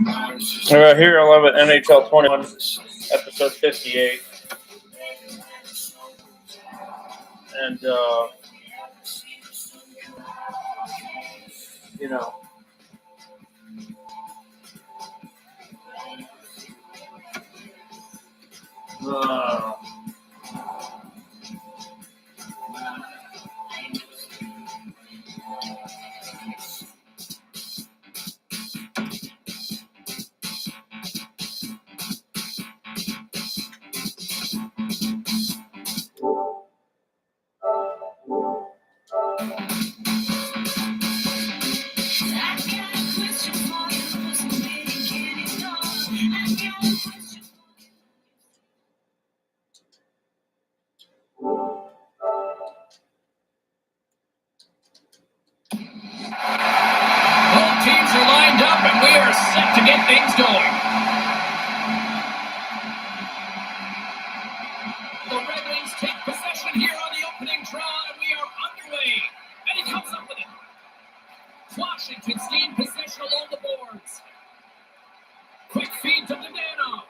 Here I love it, NHL 21, episode 58. And, you know. Both teams are lined up, and we are set to get things going. The Red Wings take possession here on the opening draw, and we are underway. And he comes up with it. Washington's gained possession along the boards. Quick feed to Dadonov.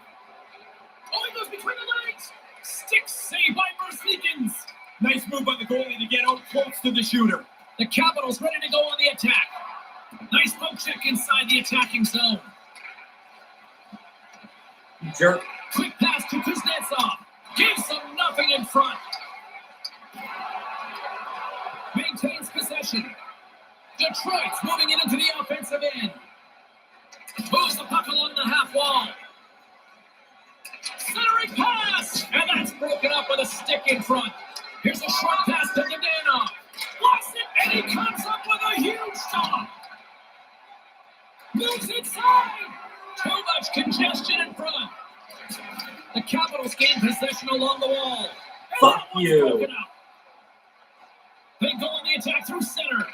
Oh, he goes between the legs. Stick save by Merzlikins. Nice move by the goalie to get out close to the shooter. The Capitals ready to go on the attack. Nice poke check inside the attacking zone. Jerk. Quick pass to Kuznetsov. Gives them nothing in front. Maintains possession. Detroit's moving it into the offensive end. Moves the puck along the half wall. Centering pass! And that's broken up with a stick in front. Here's a short pass to Dadonov. Blocks it, and he comes up with a huge stop. Moves inside. Too much congestion in front. The Capitals gain possession along the wall. Fuck you. They go on the attack through center.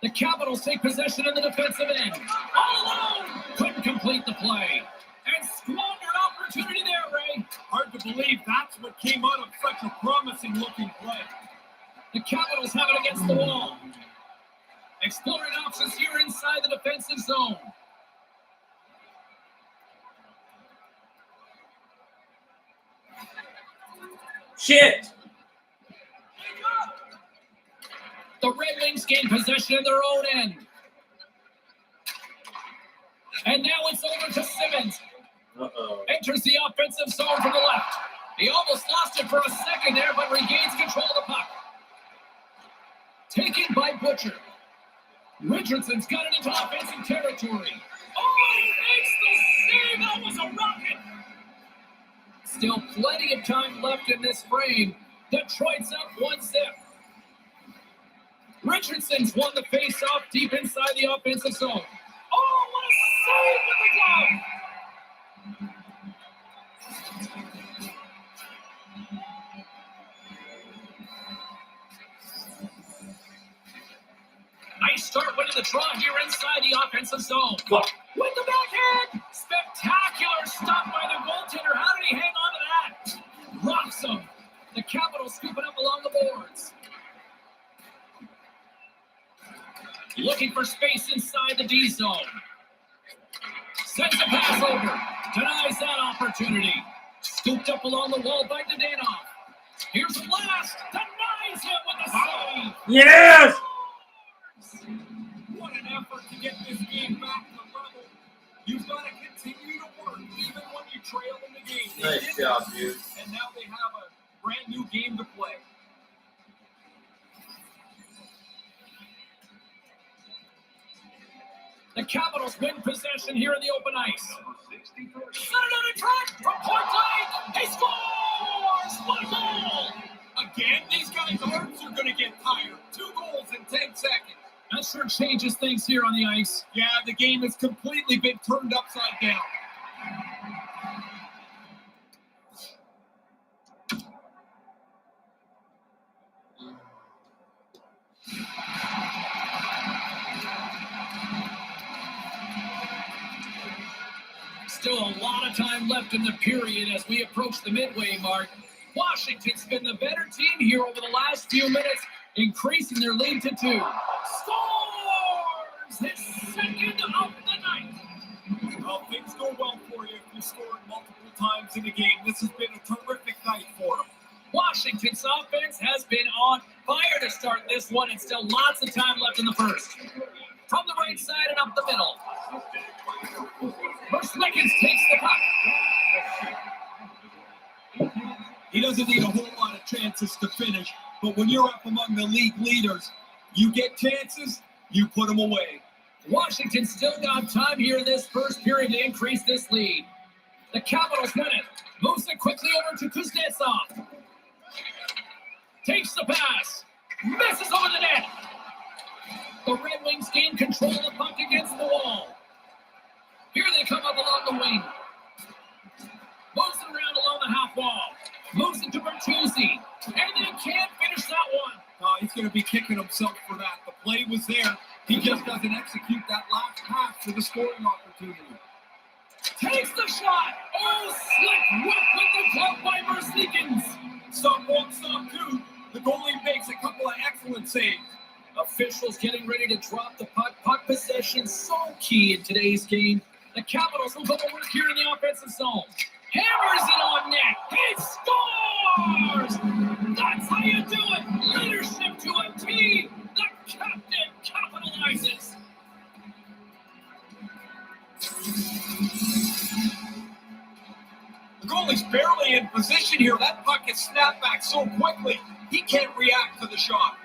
The Capitals take possession in the defensive end. All alone. Couldn't complete the play. And squandered opportunity there, Ray. Hard to believe that's what came out of such a promising looking play. The Capitals have it against the wall. Exploring options here inside the defensive zone. Shit! The Red Wings gain possession in their own end. And now it's over to Simmons. Enters the offensive zone from the left. He almost lost it for a second there, but regains control of the puck. Taken by Butcher. Richardson's got it into offensive territory. Oh, he makes the save! That was a rocket! Still plenty of time left in this frame. Detroit's up 1-0. Richardson's won the face-off deep inside the offensive zone. Oh, what a save with the glove! Nice start winning the draw here inside the offensive zone. Fuck. With the backhand! Spectacular stop by the goaltender. How did he hang on to that? Rocks him. The Capitals scooping up along the boards. Looking for space inside the D zone. Sends a pass over. Denies that opportunity. Scooped up along the wall by Dadonov. Here's a blast. Denies him with the save. Yes! What an effort to get this game back to level. You've got to continue to work even when you trail in the game. Nice job, dude. And now they have a brand new game to play. The Capitals win possession here in the open ice. Set it on a track from point blank. He scores! What a goal! Again, these guys' arms are going to get tired. 2 goals in 10 seconds. That sure changes things here on the ice. Yeah, the game has completely been turned upside down. Still a lot of time left in the period as we approach the midway mark. Washington's been the better team here over the last few minutes, increasing their lead to 2. Scores! His second of times in the game. This has been a terrific night for them. Washington's offense has been on fire to start this one, and still lots of time left in the first. From the right side and up the middle. Lickens takes the puck. He doesn't need a whole lot of chances to finish, but when you're up among the league leaders, you get chances, you put them away. Washington still got time here in this first period to increase this lead. The Capitals win it. Moves it quickly over to Kuznetsov. Takes the pass. Misses over the net. The Red Wings gain control of the puck against the wall. Here they come up along the wing. Moves it around along the half wall. Moves it to Bertuzzi. And they can't finish that one. He's going to be kicking himself for that. The play was there. He just doesn't execute that last pass for the scoring opportunity. Takes the shot. Oh, slick whip with the glove by Lickens. Some won't, some do. The goalie makes a couple of excellent saves. Officials getting ready to drop the puck. Puck possession so key in today's game. The Capitals will go to work here in the offensive zone. Hammers it on net. He scores! That's how you do it. Leadership to a team. The captain capitalizes. The goalie's barely in position here. That puck is snapped back so quickly, he can't react to the shot.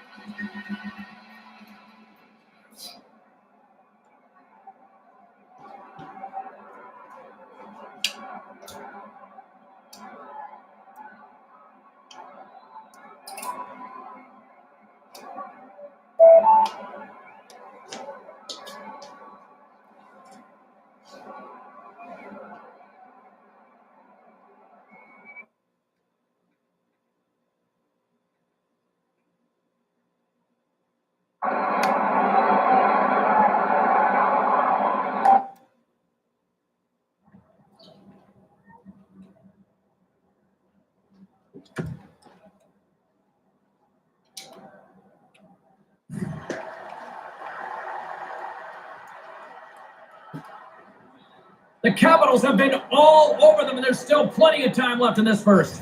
The Capitals have been all over them, and there's still plenty of time left in this first.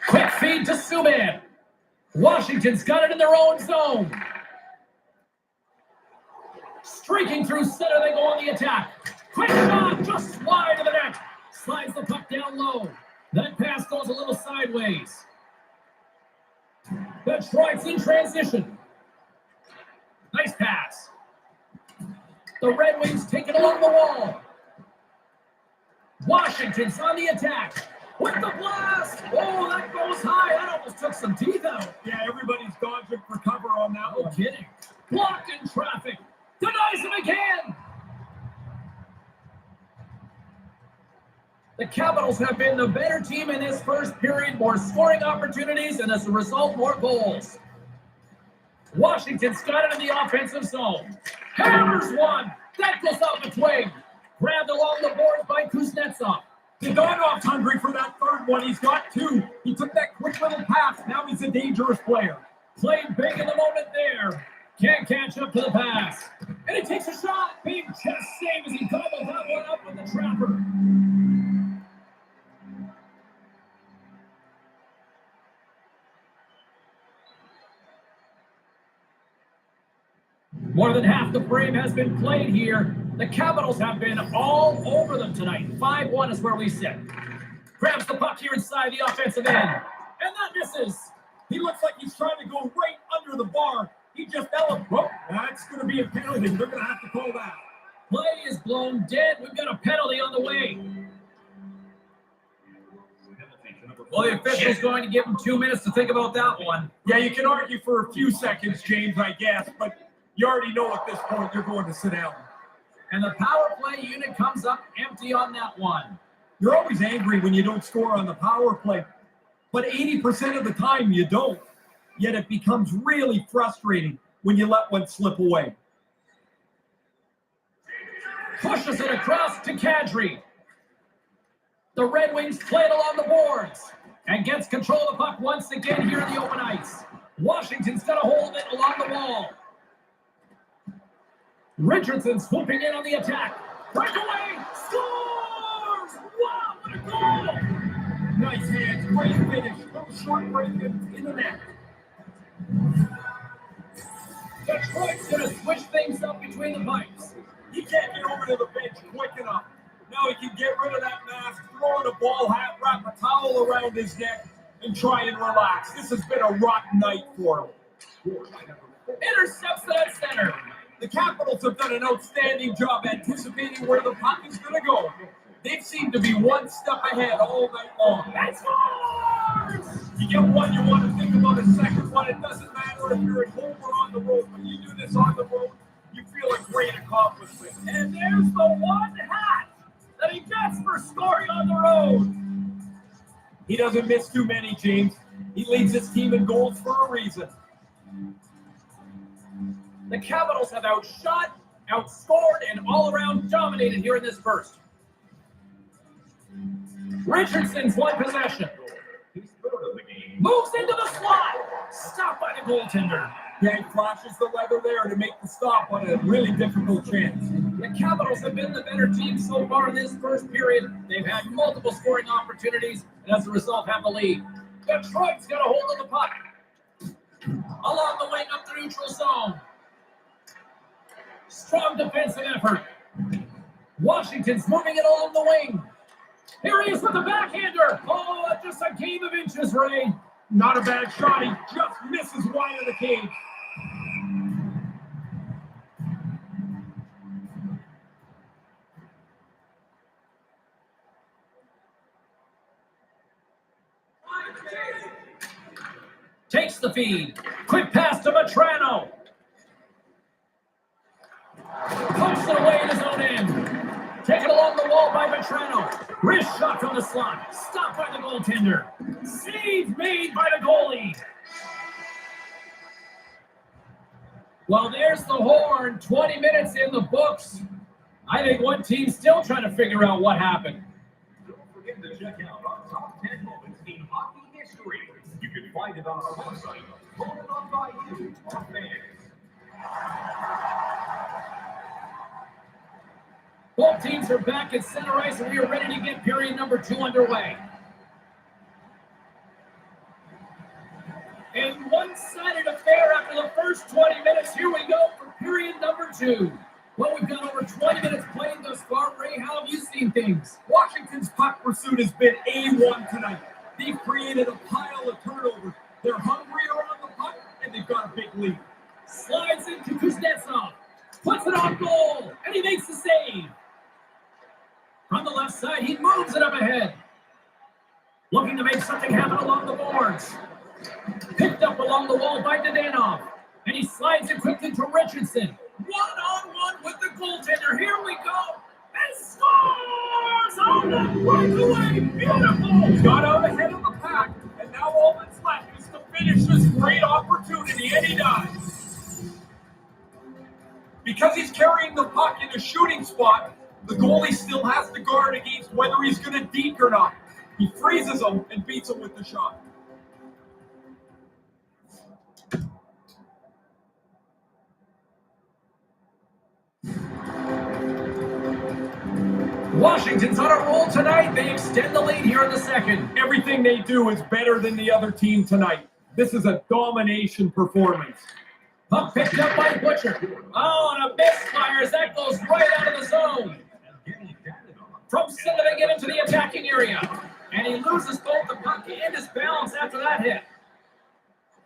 Quick feed to Subban. Washington's got it in their own zone. Streaking through center, they go on the attack. Quick shot, just wide of the net. Slides the puck down low. That pass goes a little sideways. Detroit's in transition. Nice pass. The Red Wings take it along the wall. Washington's on the attack. With the blast! Oh, that goes high. That almost took some teeth out. Yeah, everybody's dodging for cover on that No one. kidding. Blocked in traffic. Denies him again. The Capitals have been the better team in this first period. More scoring opportunities, and as a result, more goals. Washington's got it in the offensive zone. Hammers one. That goes out the twig. Grabbed along the boards by Kuznetsov. Dadonov's hungry for that third one. He's got two. He took that quick little pass. Now he's a dangerous player. Played big in the moment there. Can't catch up to the pass. And he takes a shot. Big chest save as he gobbles that one up with the trapper. More than half the frame has been played here. The Capitals have been all over them tonight. 5-1 is where we sit. Grabs the puck here inside the offensive end. And that misses. He looks like he's trying to go right under the bar. He just fell. Oh, that's going to be a penalty. They're going to have to call that. Play is blown dead. We've got a penalty on the way. Well, the official's going to give him 2 minutes to think about that one. Yeah, you can argue for a few seconds, James, I guess, but you already know at this point you're going to sit down. And the power play unit comes up empty on that one. You're always angry when you don't score on the power play, but 80% of the time you don't. Yet it becomes really frustrating when you let one slip away. Pushes it across to Kadri. The Red Wings play it along the boards and gets control of the puck once again here in the open ice. Washington's got a hold of it along the wall. Richardson swooping in on the attack. Breakaway! Scores! Wow, what a goal! Nice hands, great finish. Little short break in the net. Detroit's going to switch things up between the pipes. He can't get over to the bench quick enough. Now he can get rid of that mask, throw in a ball hat, wrap a towel around his neck, and try and relax. This has been a rotten night for him. Intercepts it at center. The Capitals have done an outstanding job anticipating where the puck is going to go. They seem to be one step ahead all night long. That scores! You get one, you want to think about a second one. It doesn't matter if you're at home or on the road. When you do this on the road, you feel a great accomplishment. And there's the one hat that he gets for scoring on the road. He doesn't miss too many, James. He leads his team in goals for a reason. The Capitals have outshot, outscored, and all-around dominated here in this first. Richardson's one possession. Moves into the slot. Stopped by the goaltender. Yeah, he flashes the leather there to make the stop on a really difficult chance. The Capitals have been the better team so far in this first period. They've had multiple scoring opportunities, and as a result have the lead. Detroit's got a hold of the puck. Along the wing up the neutral zone. Strong defensive effort. Washington's moving it along the wing. Here he is with the backhander. Oh, just a game of inches, Ray. Not a bad shot. He just misses wide of the cage. Takes the feed. Quick pass to Matrano. Pumps it away in his own end. Taken along the wall by Matrano. Wrist shot from the slot. Stopped by the goaltender. Save made by the goalie. Well, there's the horn. 20 minutes in the books. I think one team's still trying to figure out what happened. Don't forget to check out our top 10 moments in hockey history. You can find it on our website, voted on by you, our fans. Both teams are back at center ice, and we are ready to get period number 2 underway. A one-sided affair after the first 20 minutes. Here we go for period number 2. Well, we've got over 20 minutes playing thus far. Ray, how have you seen things? Washington's puck pursuit has been A1 tonight. They've created a pile of turnovers. They're hungrier on the puck, and they've got a big lead. Slides into Kuznetsov. Puts it on goal, and he makes the save. From the left side, he moves it up ahead. Looking to make something happen along the boards. Picked up along the wall by Dadonov. And he slides it quickly to Richardson. One-on-one with the goaltender. Here we go. And scores on the breakaway. Beautiful. He got out ahead of the pack, and now all that's left is to finish this great opportunity, and he does. Because he's carrying the puck in the shooting spot, the goalie still has to guard against whether he's going to deke or not. He freezes him and beats him with the shot. Washington's on a roll tonight. They extend the lead here in the second. Everything they do is better than the other team tonight. This is a domination performance. Puck picked up by Butcher. Oh, and a misfire as that goes right out of the zone. From center, they get into the attacking area. And he loses both the puck and his balance after that hit.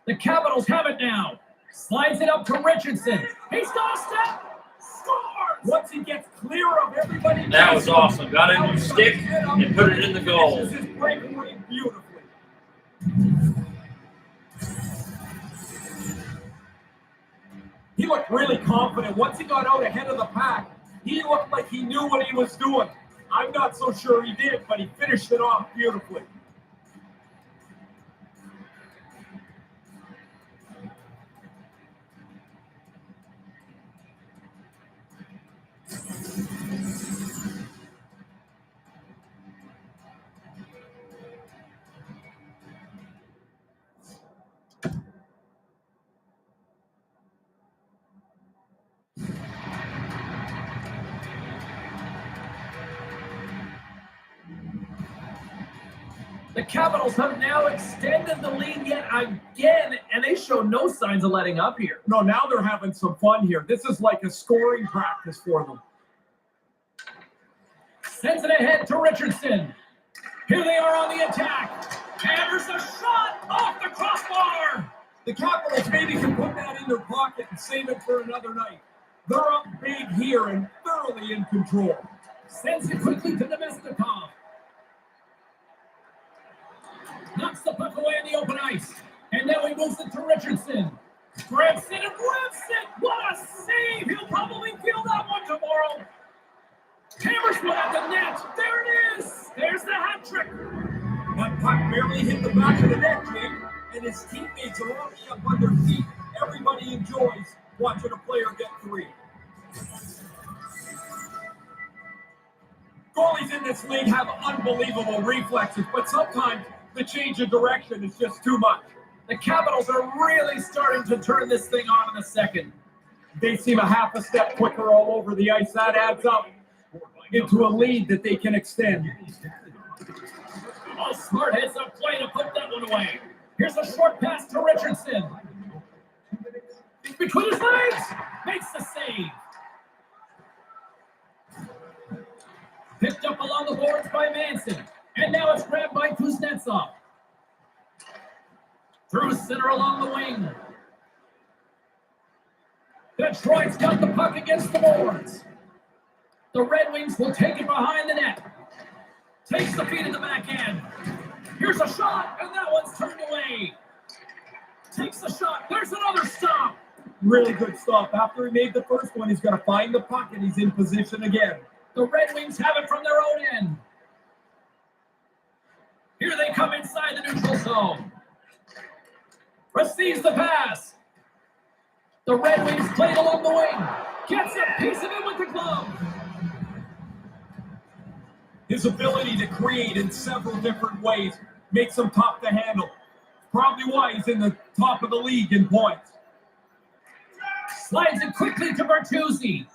The Capitals have it now. Slides it up to Richardson. He's got a step. Scores! Once he gets clear of everybody. That was awesome. Got it in your stick and put it in the goal. This is breakaway beautifully. He looked really confident. Once he got out ahead of the pack, he looked like he knew what he was doing. I'm not so sure he did, but he finished it off beautifully. The Capitals have now extended the lead yet again, and they show no signs of letting up here. No, now they're having some fun here. This is like a scoring practice for them. Sends it ahead to Richardson. Here they are on the attack. And there's a shot off the crossbar. The Capitals maybe can put that in their pocket and save it for another night. They're up big here and thoroughly in control. Sends it quickly to Nemestikov. Knocks the puck away on the open ice. And now he moves it to Richardson. Grabs it and rips it. What a save. He'll probably feel that one tomorrow. Hammers one at the net. There it is. There's the hat trick. That puck barely hit the back of the net, Jake, and his teammates are already up on their feet. Everybody enjoys watching a player get 3. Goalies in this league have unbelievable reflexes, but sometimes the change of direction is just too much. The Capitals are really starting to turn this thing on in a second. They seem a half a step quicker all over the ice. That adds up into a lead that they can extend. Oh, smart heads up play to put that one away. Here's a short pass to Richardson. It's between his legs. Makes the save. Picked up along the boards by Manson. And now it's grabbed by Kuznetsov. Through center along the wing. Detroit's got the puck against the boards. The Red Wings will take it behind the net. Takes the feed in the back end. Here's a shot, and that one's turned away. Takes the shot. There's another stop. Really good stop. After he made the first one, he's going to find the puck, and he's in position again. The Red Wings have it from their own end. Here they come inside the neutral zone. Receives the pass. The Red Wings play it along the wing. Gets a piece of it with the glove. His ability to create in several different ways makes him tough to handle. Probably why he's in the top of the league in points. Slides it quickly to Bertuzzi.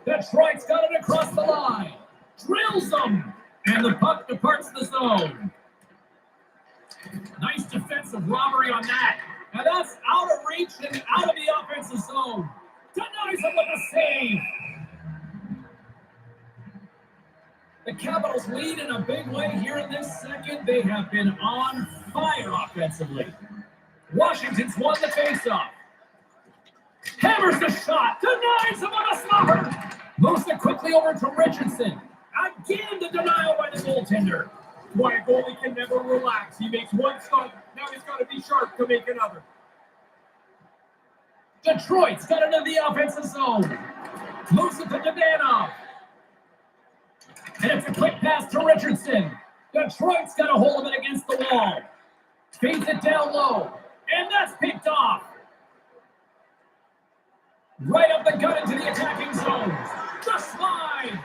Detroit's got it across the line. Drills them. And the puck departs the zone. Nice defensive robbery on that. And that's out of reach and out of the offensive zone. Denies him with a save. The Capitals lead in a big way here in this second. They have been on fire offensively. Washington's won the faceoff. Hammers the shot. Denies him on a slobber. Moves it quickly over to Richardson. Again, the denial by the goaltender. Why a goalie can never relax. He makes one stop. Now he's got to be sharp to make another. Detroit's got it in the offensive zone. Moves it to Danov. And it's a quick pass to Richardson. Detroit's got a hold of it against the wall. Feeds it down low. And that's picked off. Right up the gut into the attacking zone. The slide.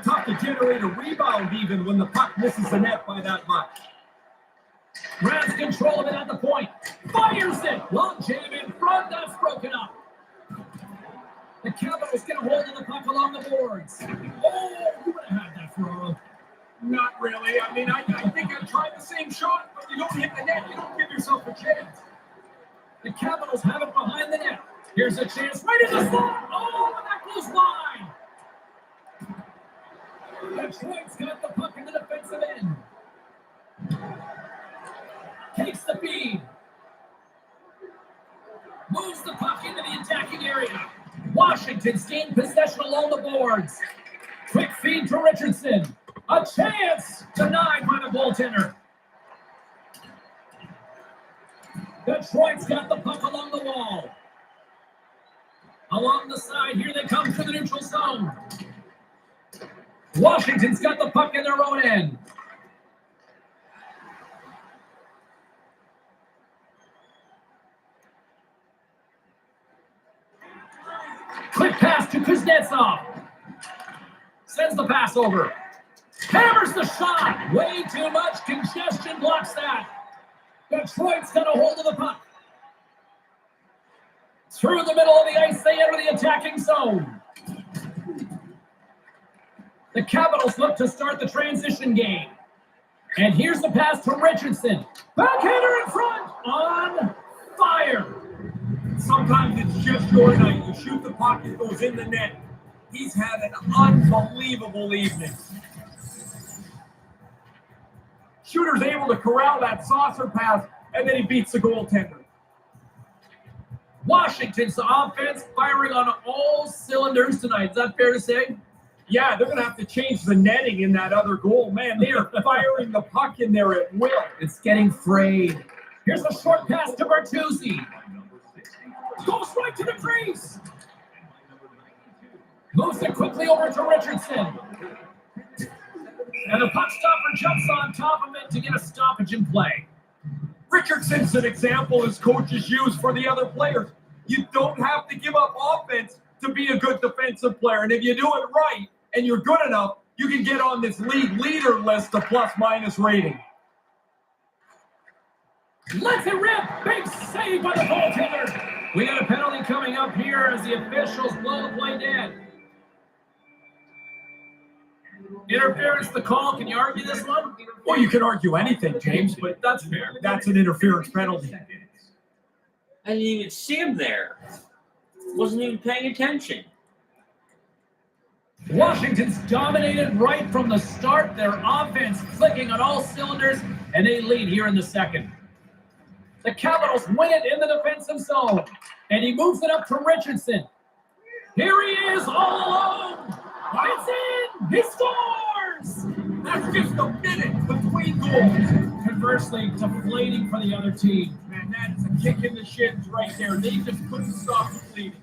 Tough to generate a rebound even when the puck misses the net by that much. Grabs control of it at the point. Fires it. Long jam in front. That's broken up. The Capitals get a hold of the puck along the boards. Oh, you would have had that throw. Not really. I mean, I think I tried the same shot, but you don't hit the net. You don't give yourself a chance. The Capitals have it behind the net. Here's a chance right in the slot. Oh, and that goes wide. Detroit's got the puck in the defensive end. Takes the feed. Moves the puck into the attacking area. Washington's gained possession along the boards. Quick feed to Richardson. A chance denied by the goaltender. Detroit's got the puck along the wall. Along the side, here they come to the neutral zone. Washington's got the puck in their own end. Quick pass to Kuznetsov. Sends the pass over. Hammers the shot. Way too much congestion blocks that. Detroit's got a hold of the puck. Through the middle of the ice, they enter the attacking zone. The Capitals look to start the transition game. And here's the pass to Richardson. Backhander in front, on fire. Sometimes it's just your night. You shoot the puck, it goes in the net. He's had an unbelievable evening. Shooter's able to corral that saucer pass, and then he beats the goaltender. Washington's offense firing on all cylinders tonight. Is that fair to say? Yeah, they're going to have to change the netting in that other goal. Man, they are firing the puck in there at will. It's getting frayed. Here's a short pass to Bertuzzi. Goes right to the crease. Moves it quickly over to Richardson. And the puck stopper jumps on top of it to get a stoppage in play. Richardson's an example his coaches use for the other players. You don't have to give up offense to be a good defensive player. And if you do it right and you're good enough, you can get on this league leader list of plus-minus rating. Let's it rip! Big save by the goaltender. We got a penalty coming up here as the officials blow the play dead. Interference the call. Can you argue this one? Well, you can argue anything, James, but That's fair. that's an interference penalty. I didn't even see him there. Wasn't even paying attention. Washington's dominated right from the start. Their offense clicking on all cylinders, and they lead here in the second. The Capitals win it in the defensive zone, and he moves it up to Richardson. Here he is all alone. It's in. He scores. That's just a minute between goals. Conversely, deflating for the other team. Man, that is a kick in the shins right there. They just couldn't stop the bleeding.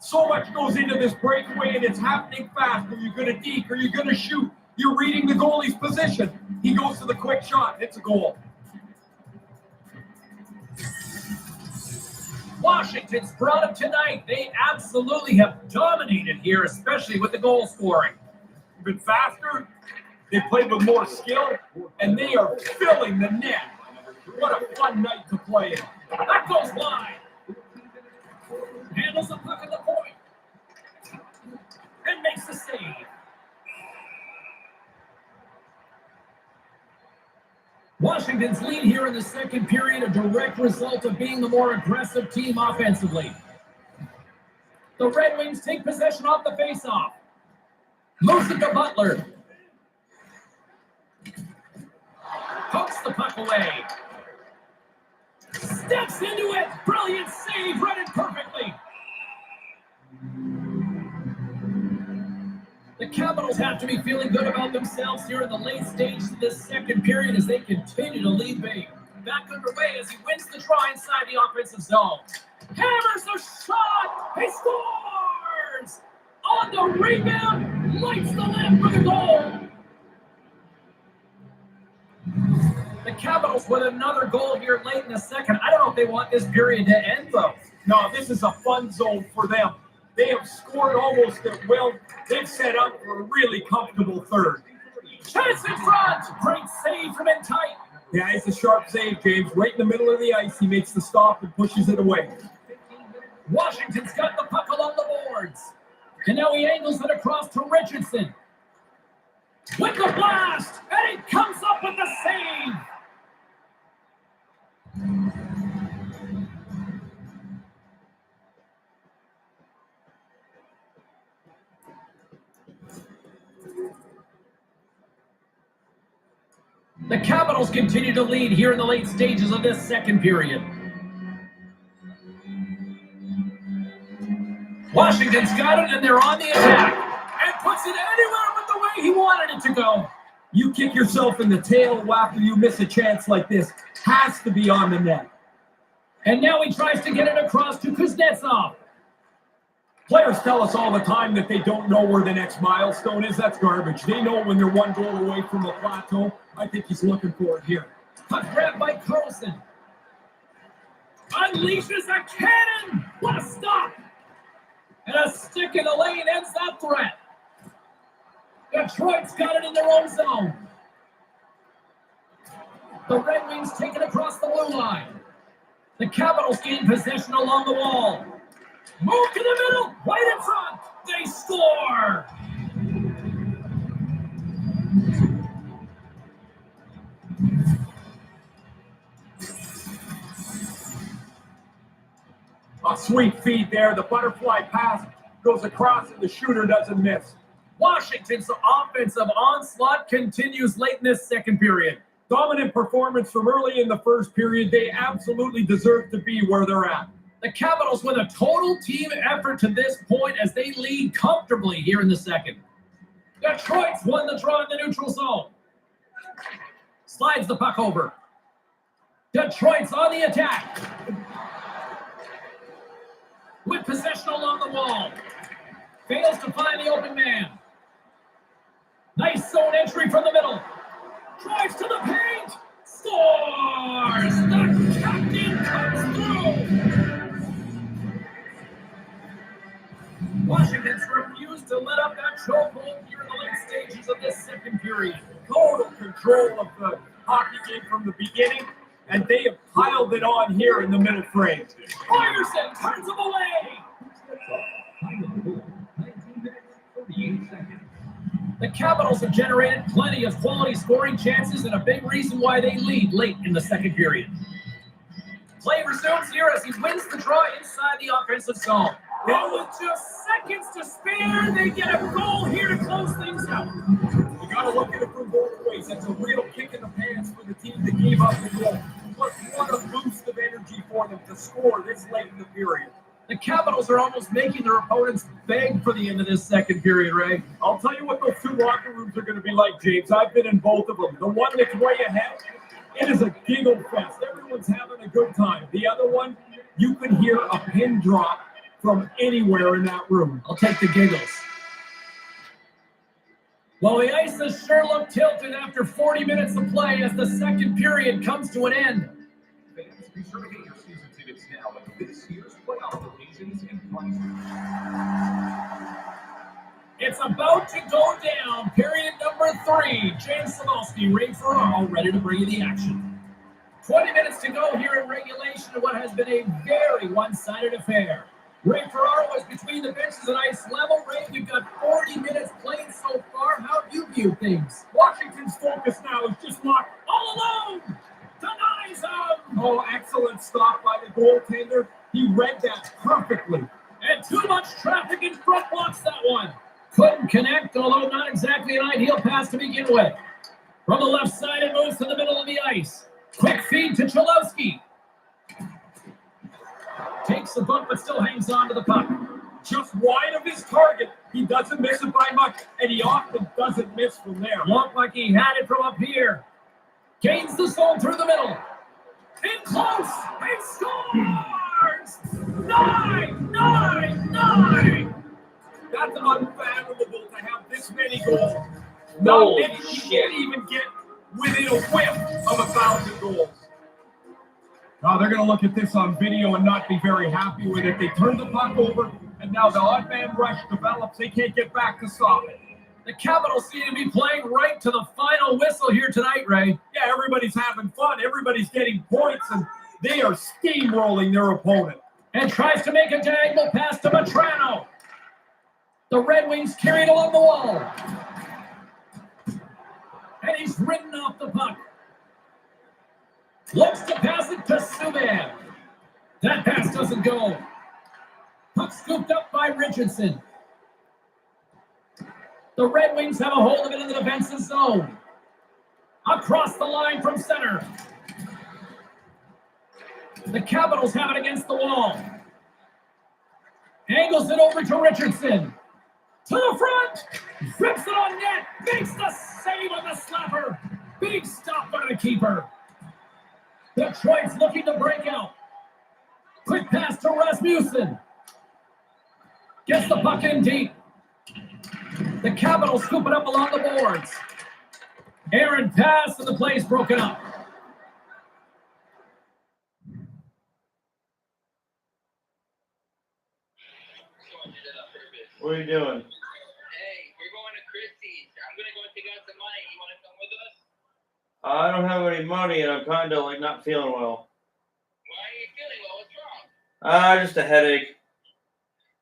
So much goes into this breakaway, and it's happening fast. Are you going to deke? Are you going to shoot? You're reading the goalie's position. He goes to the quick shot. It's a goal. Washington's product tonight. They absolutely have dominated here, especially with the goal scoring. Been faster. They played with more skill, and they are filling the net. What a fun night to play in. That goes wide. Handles the puck at the point. And makes the save. Washington's lead here in the second period, a direct result of being the more aggressive team offensively. The Red Wings take possession off the faceoff. Moves it to Butler. Pokes the puck away. Steps into it. Brilliant save. Read it perfectly. The Capitals have to be feeling good about themselves here in the late stages of this second period as they continue to lead big. Back underway as he wins the draw inside the offensive zone. Hammers the shot. He scores! On the rebound, lights the net for the goal. The Capitals with another goal here late in the second. I don't know if they want this period to end, though. No, this is a fun zone for them. They have scored almost at will. They've set up for a really comfortable third. Chance in front. Great save from in tight. Yeah, it's a sharp save, James. Right in the middle of the ice, he makes the stop and pushes it away. Washington's got the puck along the boards. And now he angles it across to Richardson. With the blast, and he comes up with the save. The Capitals continue to lead here in the late stages of this second period. Washington's got it, and they're on the attack. And puts it anywhere but the way he wanted it to go. You kick yourself in the tail after you miss a chance like this. Has to be on the net. And now he tries to get it across to Kuznetsov. Players tell us all the time that they don't know where the next milestone is. That's garbage. They know when they're one goal away from the plateau. I think he's looking for it here. Puck grab by Carlson. Unleashes a cannon. What a stop. And a stick in the lane ends that threat. Detroit's got it in their own zone. The Red Wings take it across the blue line. The Capitals gain possession along the wall. Move to the middle, right in front. They score. A sweet feed there. The butterfly pass goes across and the shooter doesn't miss. Washington's offensive onslaught continues late in this second period. Dominant performance from early in the first period. They absolutely deserve to be where they're at. The Capitals with a total team effort to this point as they lead comfortably here in the second. Detroit's won the draw in the neutral zone. Slides the puck over. Detroit's on the attack. With possession along the wall. Fails to find the open man. Nice zone entry from the middle. Drives to the paint. Scores! The captain comes through. Washington's refused to let up that chokehold here in the late stages of this second period. Total control of the hockey game from the beginning, and they have piled it on here in the middle frame. Ryerson turns him away. Time of the goal, 19 minutes, 38 seconds. The Capitals have generated plenty of quality scoring chances and a big reason why they lead late in the second period. Play resumes here as he wins the draw inside the offensive zone. And with just seconds to spare, they get a goal here to close things out. You got to look at it from both ways. That's a real kick in the pants for the team that gave up the goal. But what a boost of energy for them to score this late in the period. The Capitals are almost making their opponents beg for the end of this second period, Ray. I'll tell you what those two locker rooms are going to be like, James. I've been in both of them. The one that's way ahead, it is a giggle fest. Everyone's having a good time. The other one, you can hear a pin drop from anywhere in that room. I'll take the giggles. Well, the ice has sure looked tilted after 40 minutes of play as the second period comes to an end. Fans, be sure to get your season tickets now at this year's playoff locations and prices. It's about to go down. Period number 3. James Samolsky, Ray Ferraro, ready to bring you the action. 20 minutes to go here in regulation of what has been a very one-sided affair. Ray Ferraro is between the benches at ice level. Ray, we've got 40 minutes played so far. How do you view things? Washington's focus now is just locked. All alone! Denies him! Oh, excellent stop by the goaltender. He read that perfectly. And too much traffic in front blocks that one. Couldn't connect, although not exactly an ideal pass to begin with. From the left side, it moves to the middle of the ice. Quick feed to Cholowski. Takes the bump, but still hangs on to the puck. Just wide of his target. He doesn't miss it by much, and he often doesn't miss from there. Looked like he had it from up here. Gains the zone through the middle. In close, and scores! 9-9-9! That's unfathomable to have this many goals. No Not many people shit. even get within a whiff of 1,000 goals. Now they're going to look at this on video and not be very happy with it. They turn the puck over, and now the odd man rush develops. They can't get back to stop it. The Capitals seem to be playing right to the final whistle here tonight, Ray. Yeah, everybody's having fun. Everybody's getting points, and they are steamrolling their opponent. And tries to make a diagonal pass to Matrano. The Red Wings carry it along the wall. And he's ridden off the puck. Looks to pass it to Subban. That pass doesn't go. Puck scooped up by Richardson. The Red Wings have a hold of it in the defensive zone. Across the line from center. The Capitals have it against the wall. Angles it over to Richardson. To the front. Rips it on net. Makes the save on the slapper. Big stop by the keeper. Detroit's looking to break out. Quick pass to Rasmussen. Gets the puck in deep. The Capitals scoop it up along the boards. Aaron pass and the play's broken up. What are you doing? Hey, we're going to Christie's. I'm going to go take out some money. You want to come with us? I don't have any money and I'm kind of like not feeling well. Why are you feeling well? What's wrong? Just a headache.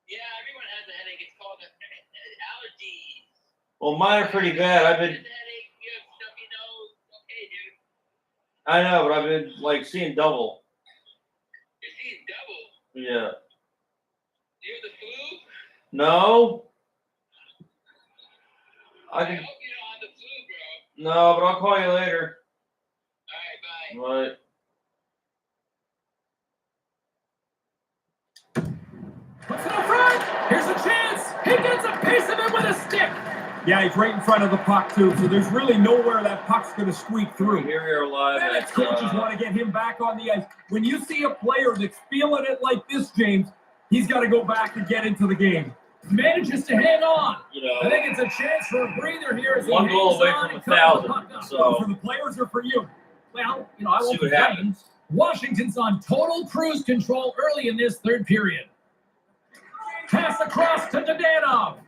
Yeah, everyone has a headache. It's called allergies. Well, mine are pretty bad. I've been. Headache, you have stuffy nose. Okay, dude. I know, but I've been like seeing double. You're seeing double. Yeah. You have the flu? No. I I hope you can. don't have the flu, bro. No, but I'll call you later. All right, bye. Bye. Puts it up front. Here's a chance. He gets a piece of it with a stick. Yeah, he's right in front of the puck, too, so there's really nowhere that puck's going to squeak through. Here we are live Bennett's at, coaches want to get him back on the ice. When you see a player that's feeling it like this, James, he's got to go back and get into the game. Manages to hang on. you I know, think it's a chance for a breather here as he one goal hangs away on from and cuts the puck 1,000. up. Well, for So the players or for you? Well, I see won't what complain. happens. Washington's on total cruise control early in this third period. Pass across to Dadonov.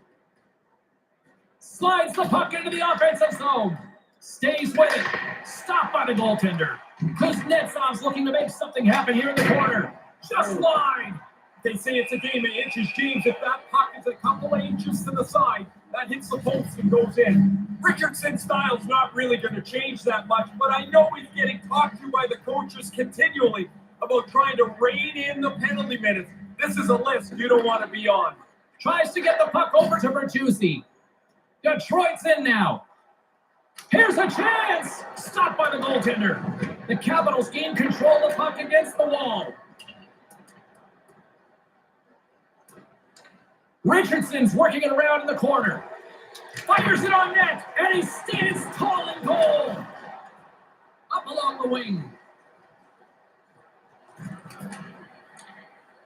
Slides the puck into the offensive zone. Stays with it. Stopped by the goaltender. Kuznetsov's looking to make something happen here in the corner. Just line. They say it's a game of inches, James. If that puck is a couple of inches to the side, that hits the post and goes in. Richardson's style's not really going to change that much, but I know he's getting talked to by the coaches continually about trying to rein in the penalty minutes. This is a list you don't want to be on. Tries to get the puck over to Bertuzzi. Detroit's in now. Here's a chance. Stopped by the goaltender. The Capitals gain control of the puck against the wall. Richardson's working it around in the corner. Fires it on net, and he stands tall in goal. Up along the wing.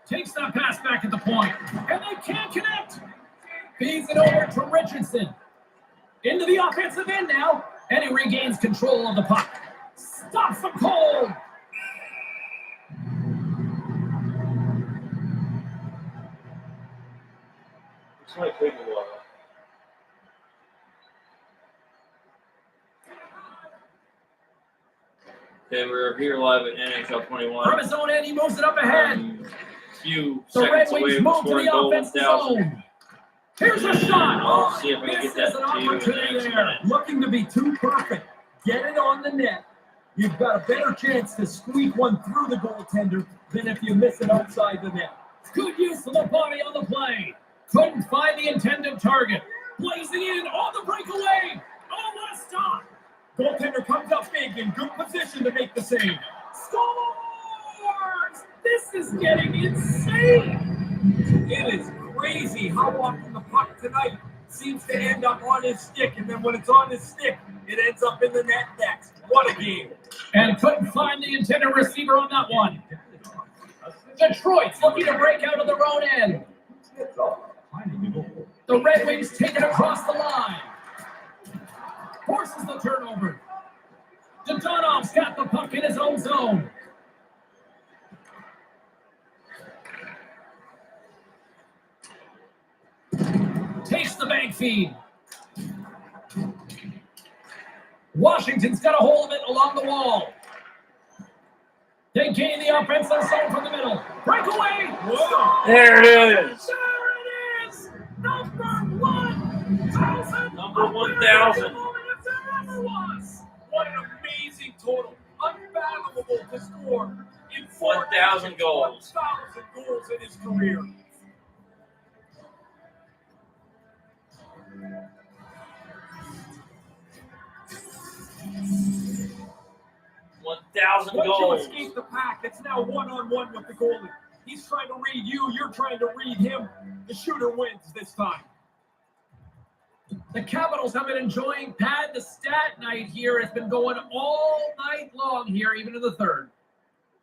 Takes that pass back at the point, and they can't connect. Feeds it over to Richardson. Into the offensive end now, and he regains control of the puck. Stops him cold. This might take a while. Okay, we're here live at NHL 21. From his own end, he moves it up ahead. Few The Red seconds away Wings from move to scoring the goal offensive 1,000. zone. Here's a shot. I'll see if I can This get that is an to you in the opportunity next there. minute. Looking to be too perfect. Get it on the net. You've got a better chance to squeak one through the goaltender than if you miss it outside the net. Good use of the body on the play. Couldn't find the intended target. Blazing in on the breakaway. Oh, what a stop. Goaltender comes up big in good position to make the save. Scores! This is getting insane. It is crazy how often the puck tonight seems to end up on his stick, and then when it's on his stick, it ends up in the net next. What a game. And couldn't find the intended receiver on that one. Detroit's looking to break out of their own end. The Red Wings take it across the line. Forces the turnover. Dadonov's got the puck in his own zone. Takes the bank feed. Washington's got a hold of it along the wall. They gain the offensive zone from the middle. Breakaway. Whoa. There it is. There it is. Number 1,000. Number 1,000. It's ever was. What an amazing total. Unfathomable to score in 1,000 goals. 1,000 goals in his career. One 1,000 Once you goals. escape the pack, it's now one-on-one with the goalie. He's trying to read you. You're trying to read him. The shooter wins this time. The Capitals have been enjoying Pad the Stat night here. It's been going all night long here, even in the third.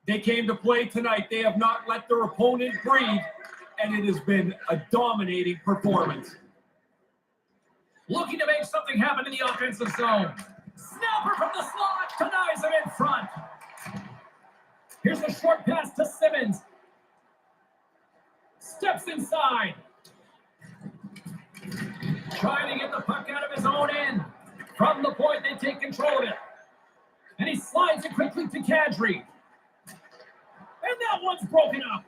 They came to play tonight. They have not let their opponent breathe, and it has been a dominating performance. Looking to make something happen in the offensive zone. Snapper from the slot, denies him in front. Here's a short pass to Simmons. Steps inside. Trying to get the puck out of his own end. From the point, they take control of it. And he slides it quickly to Kadri. And that one's broken up.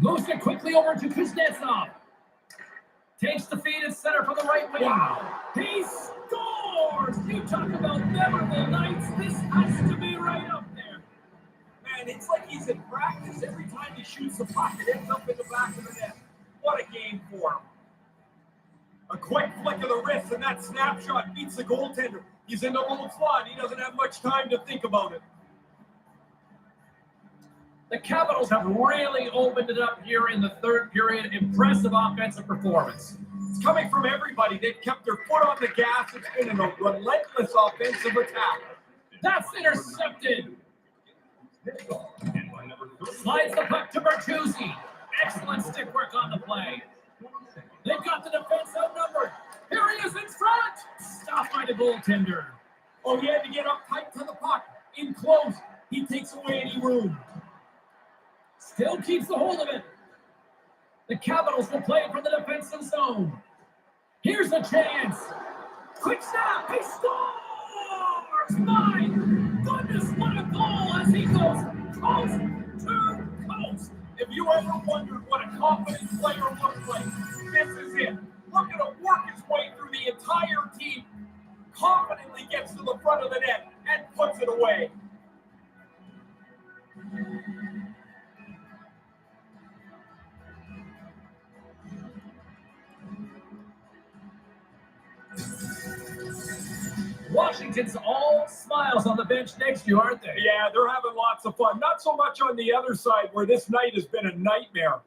Moves it quickly over to Kuznetsov. Takes the feed at center for the right wing. Wow. He scores! You talk about memorable nights. This has to be right up and it's like he's in practice. Every time he shoots the puck, it ends up in the back of the net. What a game for him. A quick flick of the wrist, and that snapshot beats the goaltender. He's in the low slot. He doesn't have much time to think about it. The Capitals have really opened it up here in the third period. Impressive offensive performance. It's coming from everybody. They've kept their foot on the gas. It's been a relentless offensive attack. That's intercepted. Slides the puck to Bertuzzi. Excellent stick work on the play. They've got the defense outnumbered. Here he is in front. Stopped by the goaltender. Oh, he had to get up tight to the puck. In close. He takes away any room. Still keeps the hold of it. The Capitals will play from the defensive zone. Here's a chance. Quick snap. He scores! My goodness, what a goal as he goes coast to coast. If you ever wondered what a confident player looks like, this is it. Look at him work his way through the entire team. Confidently gets to the front of the net and puts it away. Washington's all smiles on the bench next to you, aren't they? Yeah, they're having lots of fun. Not so much on the other side where this night has been a nightmare.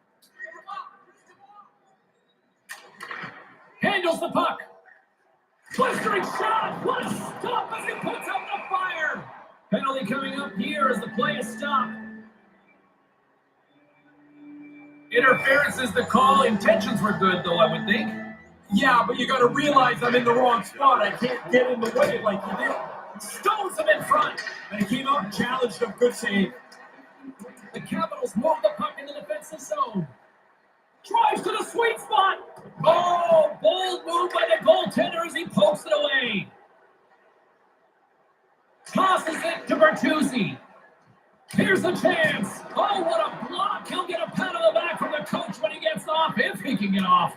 Handles the puck. Blistering shot. What a stop as he puts out the fire. Penalty coming up here as the play is stopped. Interference is the call. Intentions were good, though, I would think. Yeah, but you got to realize I'm in the wrong spot. I can't get in the way like you did. Stones him in front. And he came out and challenged him. Good save. The Capitals move the puck in the defensive zone. Drives to the sweet spot. Oh, bold move by the goaltender as he pokes it away. Tosses it to Bertuzzi. Here's the chance. Oh, what a block. He'll get a pat on the back from the coach when he gets off, if he can get off.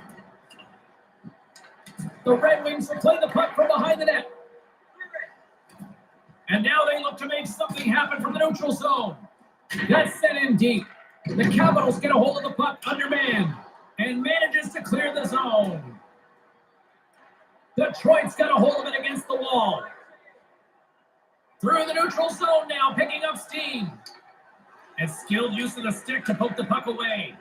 The Red Wings will play the puck from behind the net. And now they look to make something happen from the neutral zone. That's set in deep. The Capitals get a hold of the puck undermanned and manages to clear the zone. Detroit's got a hold of it against the wall. Through the neutral zone now, picking up steam. And skilled use of the stick to poke the puck away.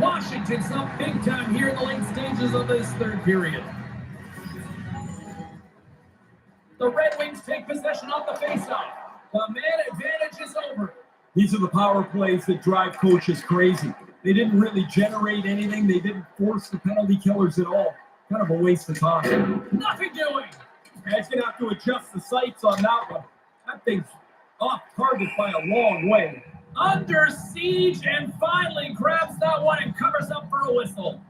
Washington's up big time here in the late stages of this third period. The Red Wings take possession off the faceoff. The man advantage is over. These are the power plays that drive coaches crazy. They didn't really generate anything. They didn't force the penalty killers at all. Kind of a waste of time. Nothing doing. He's going to have to adjust the sights on that one. That thing's off target by a long way. Under siege and finally grabs that one and covers up for a whistle.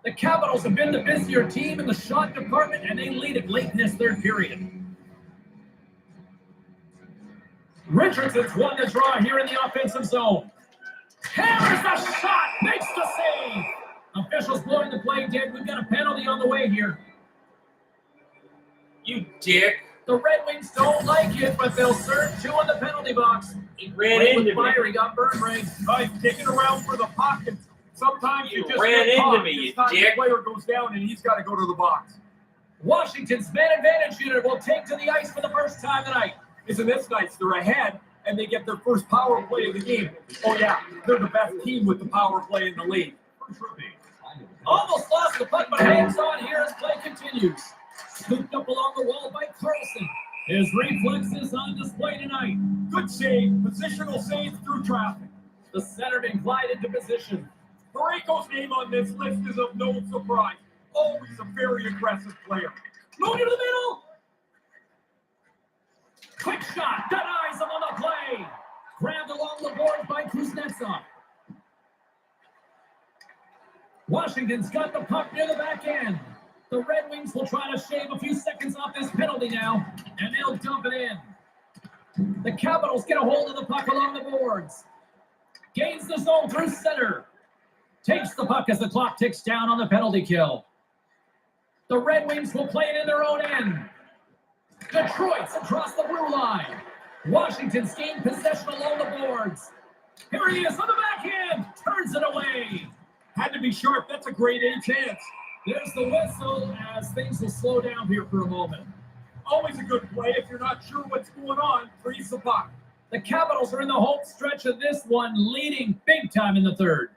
The Capitals have been the busier team in the shot department and they lead it late in this third period. Richardson's won the draw here in the offensive zone. Hammers the shot, makes the save. Officials blowing the play dead. We've got a penalty on the way here. You dick. The Red Wings don't like it, but they'll serve two in the penalty box. He ran Ray into with fire, he me. got burned, Ray. He's kicking around for the puck, and sometimes you You just ran get into caught. me, This you time dick. the player goes down, and he's got to go to the box. Washington's man advantage unit will take to the ice for the first time tonight. Isn't this nice? They're ahead, and they get their first power play of the game. Oh, yeah, they're the best team with the power play in the league. Almost lost the puck, but hangs on here as play continues. Scooped up along the wall by Carlson. His reflexes on display tonight. Good save. Positional save through traffic. The centerman glide into position. Parayko's name on this list is of no surprise. Always a very aggressive player. Moving to the middle. Quick shot. Denies him on the play. Grabbed along the board by Kuznetsov. Washington's got the puck near the back end. The Red Wings will try to shave a few seconds off this penalty now, and they'll dump it in. The Capitals get a hold of the puck along the boards. Gains the zone through center. takes the puck as the clock ticks down on the penalty kill. The Red Wings will play it in their own end. Detroit's across the blue line. Washington's gained possession along the boards. Here he is on the backhand. Turns it away. Had to be sharp. That's a grade A chance. There's the whistle as things will slow down here for a moment. Always a good play. If you're not sure what's going on, freeze the puck. The Capitals are in the home stretch of this one, leading big time in the third.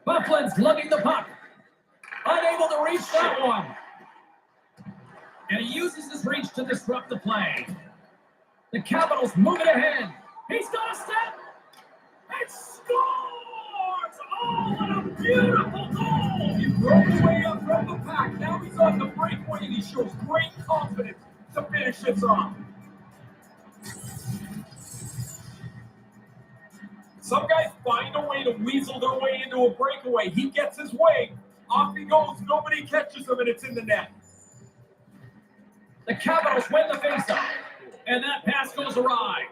Buckland's lugging the puck. Unable to reach that one. And he uses his reach to disrupt the play. The Capitals move it ahead. He's got a step. It scores! Oh, what a beautiful goal! He broke his way up from the pack. Now he's on the breakaway and he shows great confidence to finish this off. Some guys find a way to weasel their way into a breakaway. He gets his way. Off he goes. Nobody catches him and it's in the net. The Capitals win the faceoff. And that pass goes awry.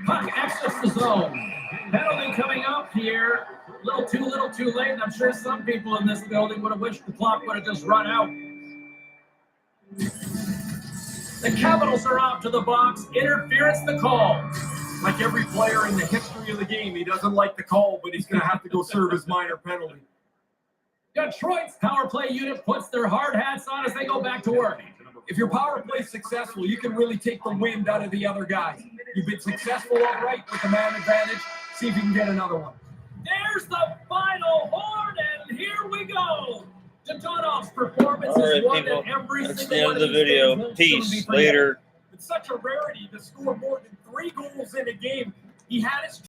Puck exits the zone. Penalty coming up here. A little too late. And I'm sure some people in this building would have wished the clock would have just run out. The Capitals are out to the box. Interference the call. Like every player in the history of the game, he doesn't like the call, but he's going to have to go serve his minor penalty. Detroit's power play unit puts their hard hats on as they go back to work. If your power play is successful, you can really take the wind out of the other guys. You've been successful all right with the man advantage. See if you can get another one. There's the final horn, and here we go. Dodonov's performance All is right, one people. that every That's single the end one of the these video. games will soon be Peace. forgotten. Later. It's such a rarity to score more than 3 goals in a game. He had his